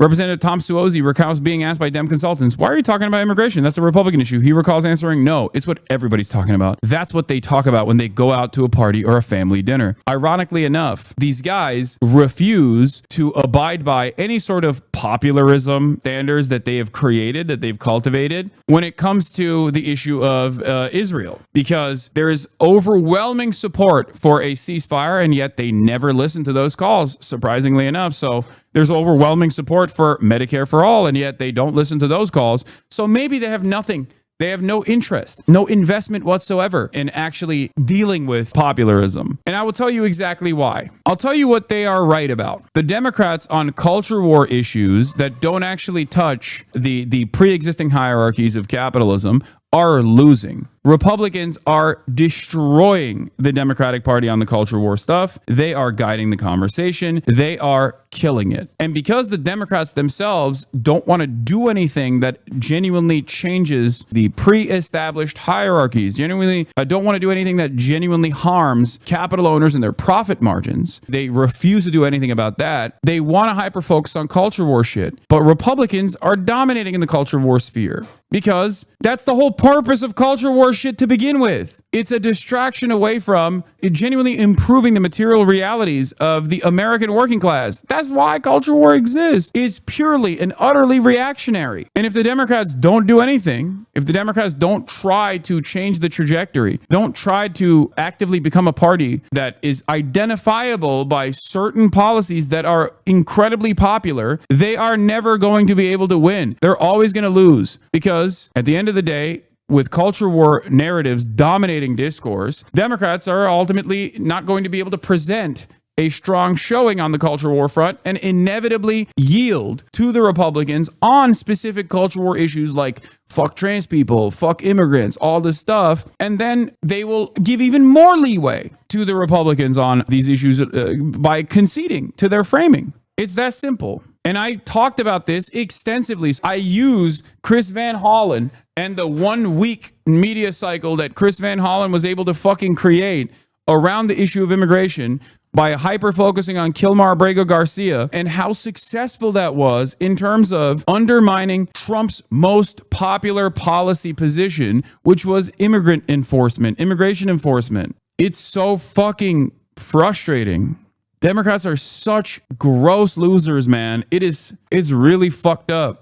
Representative Tom Suozzi recalls being asked by Dem consultants, why are you talking about immigration? That's a Republican issue. He recalls answering, no, it's what everybody's talking about. That's what they talk about when they go out to a party or a family dinner. Ironically enough, these guys refuse to abide by any sort of popularism standards that they have created, that they've cultivated when it comes to the issue of Israel, because there is overwhelming support for a ceasefire, and yet they never listen to those calls, surprisingly enough. So there's overwhelming support for Medicare for all, and yet they don't listen to those calls. So maybe they have nothing. They have no interest, no investment whatsoever in actually dealing with popularism. And I will tell you exactly why. I'll tell you what they are right about. The Democrats on culture war issues that don't actually touch the pre-existing hierarchies of capitalism are losing. Republicans are destroying the Democratic Party on the culture war stuff. They are guiding the conversation. They are killing it. And because the Democrats themselves don't want to do anything that genuinely changes the pre-established hierarchies, genuinely don't want to do anything that genuinely harms capital owners and their profit margins, they refuse to do anything about that. They want to hyper-focus on culture war shit. But Republicans are dominating in the culture war sphere because that's the whole purpose of culture war shit to begin with. It's a distraction away from genuinely improving the material realities of the American working class. That's why culture war exists. It's purely and utterly reactionary. And if the Democrats don't do anything, if the Democrats don't try to change the trajectory, don't try to actively become a party that is identifiable by certain policies that are incredibly popular, they are never going to be able to win. They're always going to lose because at the end of the day, with culture war narratives dominating discourse, Democrats are ultimately not going to be able to present a strong showing on the culture war front and inevitably yield to the Republicans on specific culture war issues like fuck trans people, fuck immigrants, all this stuff. And then they will give even more leeway to the Republicans on these issues by conceding to their framing. It's that simple. And I talked about this extensively. I used Chris Van Hollen and the 1 week media cycle that Chris Van Hollen was able to fucking create around the issue of immigration by hyper-focusing on Kilmar Abrego Garcia and how successful that was in terms of undermining Trump's most popular policy position, which was immigration enforcement. It's so fucking frustrating. Democrats are such gross losers, man. It's really fucked up.